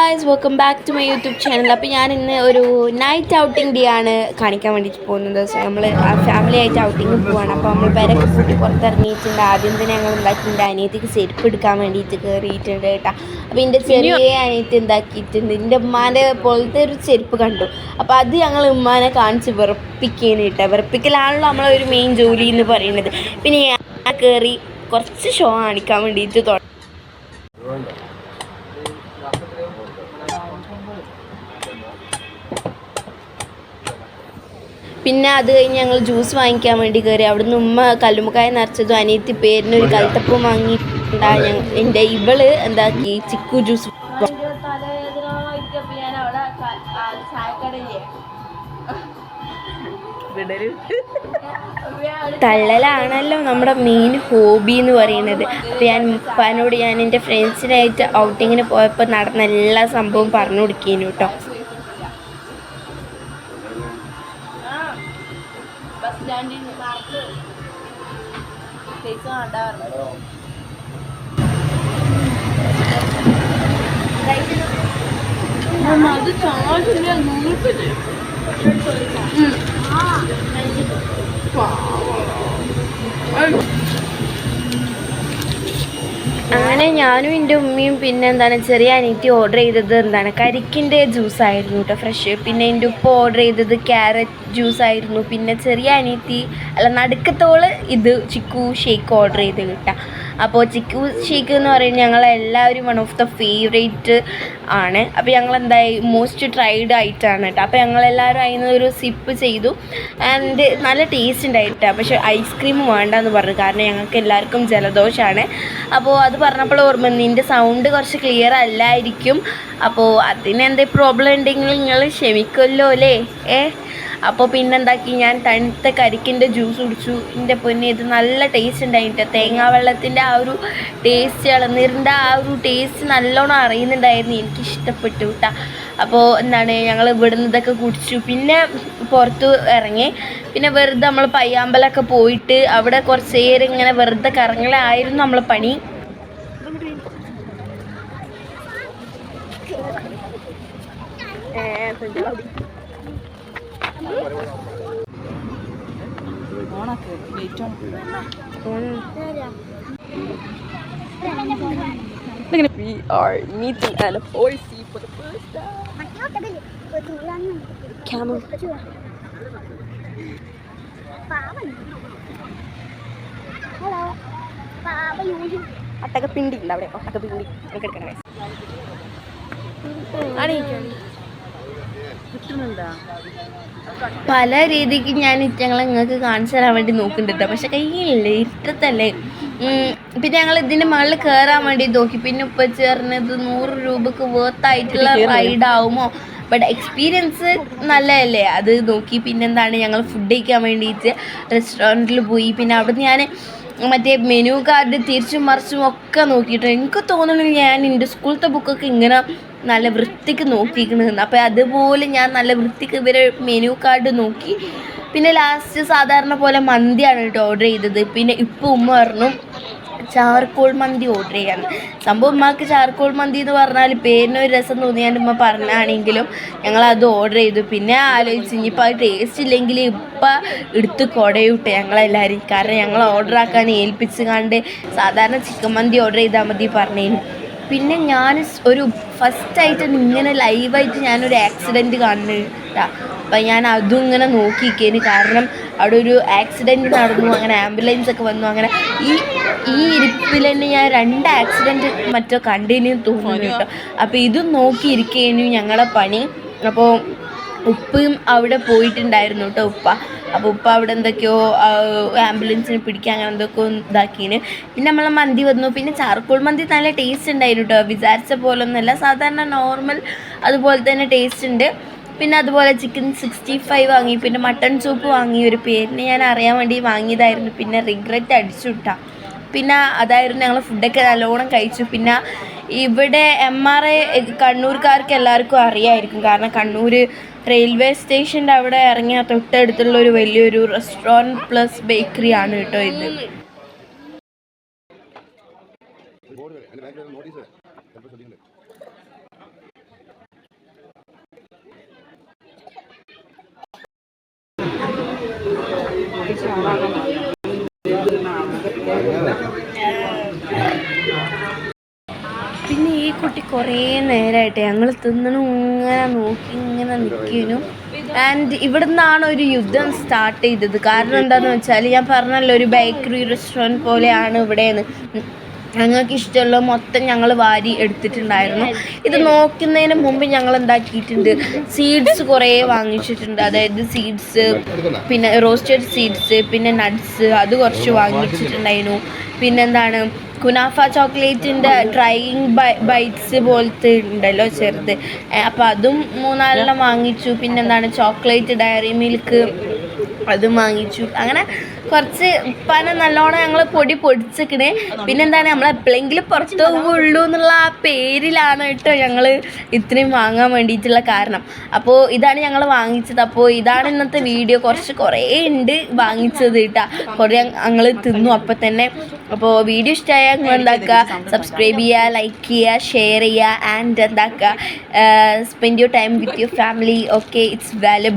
Guys, welcome back to my YouTube channel. അപ്പോൾ ഞാൻ ഇന്ന് ഒരു നൈറ്റ് ഔട്ടിംഗ് ഡേ ആണ് കാണിക്കാൻ വേണ്ടിയിട്ട് പോകുന്നത്. സോ നമ്മൾ ഫാമിലി ആയിട്ട് ഔട്ടിങ് പോവാണ്. അപ്പോൾ നമ്മൾ പേരൊക്കെ കൂട്ടി പുറത്തിറങ്ങിയിട്ടുണ്ട്. ആദ്യം തന്നെ ഞങ്ങൾ എന്താക്കിയിട്ടുണ്ട്, അനിയത്തിക്ക് ചെരുപ്പ് എടുക്കാൻ വേണ്ടിയിട്ട് കയറിയിട്ടുണ്ട് കേട്ടോ. അപ്പോൾ എൻ്റെ ചെറിയ അനിയത്തി എന്താക്കിയിട്ടുണ്ട്, എൻ്റെ ഉമ്മാൻ്റെ പോലത്തെ ഒരു ചെരുപ്പ് കണ്ടു. അപ്പോൾ അത് ഞങ്ങൾ ഉമ്മാനെ കാണിച്ച് വെറുപ്പിക്കുകയാണ് കേട്ടോ. വെറുപ്പിക്കലാണല്ലോ നമ്മളൊരു മെയിൻ ജോലി എന്ന് പറയുന്നത്. പിന്നെ ഞാൻ കയറി കുറച്ച് ഷോ കാണിക്കാൻ വേണ്ടിയിട്ട് തുടങ്ങി. പിന്നെ അത് കഴിഞ്ഞ് ഞങ്ങൾ ജ്യൂസ് വാങ്ങിക്കാൻ വേണ്ടി കയറി. അവിടുന്ന് ഉമ്മ കല്ലുമ്മക്കായ നിറച്ചതും അനിയത്തി പേരിനൊരു കൽത്തപ്പവും വാങ്ങിയിട്ടുണ്ടാ. എൻ്റെ ഇവള് എന്താക്കി ചിക്കു ജ്യൂസ്. തള്ളലാണല്ലോ നമ്മുടെ മെയിൻ ഹോബി എന്ന് പറയുന്നത്. അപ്പോൾ ഞാൻ ഉപ്പാനോട് ഞാൻ എൻ്റെ ഫ്രണ്ട്സിനായിട്ട് ഔട്ടിങ്ങിന് പോയപ്പോൾ നടന്ന എല്ലാ സംഭവവും പറഞ്ഞു കൊടുക്കേനു കേട്ടോ. അങ്ങനെ ഞാനും എൻ്റെ ഉമ്മയും പിന്നെ എന്താണ് ചെറിയ അനിയത്തി ഓർഡർ ചെയ്തത് എന്താണ് കരിക്കിൻ്റെ ജ്യൂസായിരുന്നു കേട്ടോ, ഫ്രഷ്. പിന്നെ എൻ്റെ ഉപ്പ ഓർഡർ ചെയ്തത് ക്യാരറ്റ് ജ്യൂസായിരുന്നു. പിന്നെ ചെറിയ അനിയത്തി നടുക്കത്തോള് ഇത് ചിക്കു ഷേക്ക് ഓർഡർ ചെയ്ത് കിട്ടാം. അപ്പോൾ ചിക്കു ഷേക്ക് എന്ന് പറയുന്നത് ഞങ്ങളെല്ലാവരും വൺ ഓഫ് ദ ഫേവറേറ്റ് ആണ്. അപ്പോൾ ഞങ്ങൾ എന്തായി മോസ്റ്റ് ട്രൈഡ് ആയിട്ടാണ് കേട്ടോ. അപ്പോൾ ഞങ്ങളെല്ലാവരും അതിൽ നിന്ന് ഒരു സിപ്പ് ചെയ്തു. ആൻഡ് നല്ല ടേസ്റ്റ് ഉണ്ടായിട്ടാണ്. പക്ഷേ ഐസ്ക്രീം വേണ്ടെന്ന് പറഞ്ഞു, കാരണം ഞങ്ങൾക്ക് എല്ലാവർക്കും ജലദോഷമാണ്. അപ്പോൾ അത് പറഞ്ഞപ്പോൾ ഓർമ്മ, നിൻ്റെ സൗണ്ട് കുറച്ച് ക്ലിയർ അല്ലായിരിക്കും. അപ്പോൾ അതിനെന്തെങ്കിലും പ്രോബ്ലം ഉണ്ടെങ്കിൽ നിങ്ങൾ ക്ഷമിക്കുമല്ലോ അല്ലേ. അപ്പോൾ പിന്നെന്താക്കി, ഞാൻ തണുത്ത കരിക്കിൻ്റെ ജ്യൂസ് കുടിച്ചു. എൻ്റെ പൊന്നെ, ഇത് നല്ല ടേസ്റ്റ് ഉണ്ടായിട്ട്. തേങ്ങാ വെള്ളത്തിൻ്റെ ആ ഒരു ടേസ്റ്റ്, ഇളനീരിൻ്റെ ആ ഒരു ടേസ്റ്റ് നല്ലോണം അറിയുന്നുണ്ടായിരുന്നു. എനിക്കിഷ്ടപ്പെട്ടു കേട്ടോ. അപ്പോൾ എന്താണ് ഞങ്ങൾ ഇവിടുന്ന് ഇതൊക്കെ കുടിച്ചു. പിന്നെ പുറത്ത് ഇറങ്ങി. പിന്നെ വെറുതെ നമ്മൾ പയ്യാമ്പലമൊക്കെ പോയിട്ട് അവിടെ കുറച്ച് നേരം ഇങ്ങനെ വെറുതെ കറങ്ങലായിരുന്നു നമ്മളെ പണി. We are meeting at a horsey for the first time. Camel. Hello. അട്ടകപ്പിണ്ടി ഉണ്ട് അവിടെ. അട്ടകപ്പിണ്ടി എടുക്കണേ. പല രീതിക്ക് ഞാൻ ഞങ്ങൾ നിങ്ങൾക്ക് കാണിച്ചു തരാൻ വേണ്ടി നോക്കുന്നുണ്ട്, പക്ഷെ കയ്യിലില്ലേ, ഇരുട്ടത്തല്ലേ. പിന്നെ ഞങ്ങൾ ഇതിൻ്റെ മുകളിൽ കയറാൻ വേണ്ടി നോക്കി. പിന്നെ ഉപ്പ ചേർന്നത് 100 രൂപക്ക് വേർത്തായിട്ടുള്ള റൈഡാവുമോ, ബട്ട് എക്സ്പീരിയൻസ് നല്ലതല്ലേ അത് നോക്കി. പിന്നെന്താണ് ഞങ്ങൾ ഫുഡ് കഴിക്കാൻ വേണ്ടിയിട്ട് റെസ്റ്റോറൻറ്റിൽ പോയി. പിന്നെ അവിടുന്ന് ഞാൻ മറ്റേ മെനു കാർഡ് തിരിച്ചും മറിച്ചും ഒക്കെ നോക്കിയിട്ട് എനിക്ക് തോന്നുന്നു ഞാൻ എൻ്റെ സ്കൂളത്തെ ബുക്കൊക്കെ ഇങ്ങനെ നല്ല വൃത്തിക്ക് നോക്കിയിരിക്കണമെന്ന്. അപ്പോൾ അതുപോലെ ഞാൻ നല്ല വൃത്തിക്ക് ഇവരെ മെനു കാർഡ് നോക്കി. പിന്നെ ലാസ്റ്റ് സാധാരണ പോലെ മന്തിയാണ് കേട്ടോ ഓർഡർ ചെയ്തത്. പിന്നെ ഇപ്പോൾ ഉമ്മ പറഞ്ഞു ചാർക്കോൾ മന്തി ഓർഡർ ചെയ്യാൻ. സംഭവം ഉമ്മക്ക് ചാർക്കോൾ മന്തി എന്ന് പറഞ്ഞാൽ പേരിനൊരു രസം തോന്നിയാണ്ട് ഉമ്മ പറഞ്ഞാണെങ്കിലും ഞങ്ങളത് ഓർഡർ ചെയ്തു. പിന്നെ ആലോചിച്ച് ഇനിയിപ്പോൾ അത് ടേസ്റ്റ് ഇല്ലെങ്കിൽ ഇപ്പം എടുത്ത് കുടയൂട്ടെ ഞങ്ങളെല്ലാവരും, കാരണം ഞങ്ങൾ ഓർഡർ ആക്കാൻ ഏൽപ്പിച്ച് കണ്ട് സാധാരണ ചിക്കൻ മന്തി ഓർഡർ ചെയ്താൽ മതി പറഞ്ഞേന്. പിന്നെ ഞാൻ ഒരു ഫസ്റ്റായിട്ട് ഇങ്ങനെ ലൈവായിട്ട് ഞാനൊരു ആക്സിഡൻറ്റ് കാണുന്നുണ്ടാ. അപ്പം ഞാൻ അതും ഇങ്ങനെ നോക്കിയിരിക്കേന്, കാരണം അവിടെ ഒരു ആക്സിഡൻറ്റ് നടന്നു. അങ്ങനെ ആംബുലൻസ് ഒക്കെ വന്നു. അങ്ങനെ ഈ ഇരിപ്പിൽ തന്നെ ഞാൻ 2 ആക്സിഡൻറ്റ് മറ്റോ കണ്ടിന്യൂ തോന്നുന്നു കേട്ടോ. അപ്പോൾ ഇതും നോക്കിയിരിക്കേനു ഞങ്ങളെ പണി. അപ്പോൾ ഉപ്പയും അവിടെ പോയിട്ടുണ്ടായിരുന്നു കേട്ടോ, ഉപ്പ. അപ്പോൾ ഉപ്പ അവിടെ എന്തൊക്കെയോ ആംബുലൻസിനെ പിടിക്കാൻ അങ്ങനെ എന്തൊക്കെയോ ഇതാക്കിന്. പിന്നെ നമ്മളെ മന്തി വന്നു. പിന്നെ ചാർക്കോൾ മന്തി നല്ല ടേസ്റ്റ് ഉണ്ടായിരുന്നു കേട്ടോ, വിചാരിച്ച പോലെ ഒന്നുമല്ല, സാധാരണ നോർമൽ അതുപോലെ തന്നെ ടേസ്റ്റ് ഉണ്ട്. പിന്നെ അതുപോലെ ചിക്കൻ 65 വാങ്ങി. പിന്നെ മട്ടൺ സൂപ്പ് വാങ്ങി. ഒരു പേരിന് ഞാൻ അറിയാൻ വേണ്ടി വാങ്ങിയതായിരുന്നു. പിന്നെ റിഗ്രറ്റ് അടിച്ചു വിട്ടാ. പിന്നെ അതായിരുന്നു ഞങ്ങൾ ഫുഡൊക്കെ നല്ലോണം കഴിച്ചു. പിന്നെ ഇവിടെ MRA കണ്ണൂർക്കാർക്ക് എല്ലാവർക്കും അറിയാമായിരിക്കും, കാരണം കണ്ണൂർ റെയിൽവേ സ്റ്റേഷൻ്റെ അവിടെ ഇറങ്ങിയ തൊട്ടടുത്തുള്ള ഒരു വലിയൊരു റെസ്റ്റോറൻറ്റ് പ്ലസ് ബേക്കറി ആണ് കേട്ടോ ഇത്. പിന്നെ ഈ കുട്ടി കുറേ നേരമായിട്ട് ഞങ്ങൾ തിന്നണു ഇങ്ങനെ നോക്കി ഇങ്ങനെ നിൽക്കുന്നു. ആൻഡ് ഇവിടെ നിന്നാണ് ഒരു യുദ്ധം സ്റ്റാർട്ട് ചെയ്തത്. കാരണം എന്താണെന്ന് വെച്ചാൽ ഞാൻ പറഞ്ഞല്ലോ ഒരു ബേക്കറി റെസ്റ്റോറൻറ്റ് പോലെയാണ് ഇവിടെയെന്ന്. ഞങ്ങൾക്ക് ഇഷ്ടമുള്ള മൊത്തം ഞങ്ങൾ വാരി എടുത്തിട്ടുണ്ടായിരുന്നു. ഇത് നോക്കുന്നതിന് മുമ്പ് ഞങ്ങൾ എന്താക്കിയിട്ടുണ്ട്, സീഡ്സ് കുറേ വാങ്ങിച്ചിട്ടുണ്ട്. അതായത് സീഡ്സ്, പിന്നെ റോസ്റ്റഡ് സീഡ്സ്, പിന്നെ നട്ട്സ് അത് കുറച്ച് വാങ്ങിച്ചിട്ടുണ്ടായിരുന്നു. പിന്നെന്താണ് കുനാഫ ചോക്ലേറ്റിൻ്റെ ട്രൈയിങ് ബൈറ്റ്സ് പോലത്തെ ഉണ്ടല്ലോ ചെറുത്, അപ്പോൾ അതും 4-4 വാങ്ങിച്ചു. പിന്നെന്താണ് ചോക്ലേറ്റ് ഡയറി മിൽക്ക് അതും വാങ്ങിച്ചു. അങ്ങനെ കുറച്ച് പന നല്ലോണം ഞങ്ങൾ പൊടിച്ചിക്കണേ. പിന്നെന്താണ് നമ്മൾ എപ്പോഴെങ്കിലും പുറത്ത് പോകുള്ളൂ എന്നുള്ള ആ പേരിലാണ് കേട്ടോ ഞങ്ങൾ ഇത്രയും വാങ്ങാൻ വേണ്ടിയിട്ടുള്ള കാരണം. അപ്പോൾ ഇതാണ് ഞങ്ങൾ വാങ്ങിച്ചത്. അപ്പോൾ ഇതാണ് ഇന്നത്തെ വീഡിയോ. കുറേ ഉണ്ട് വാങ്ങിച്ചത് കേട്ടോ. കുറേ ഞങ്ങൾ തിന്നു അപ്പം തന്നെ. അപ്പോൾ വീഡിയോ ഇഷ്ടമായാൽ നിങ്ങൾ എന്താക്കുക, സബ്സ്ക്രൈബ് ചെയ്യുക, ലൈക്ക് ചെയ്യുക, ഷെയർ ചെയ്യുക, ആൻഡ് എന്താക്കുക, spend your time with your family. Okay, it's valuable.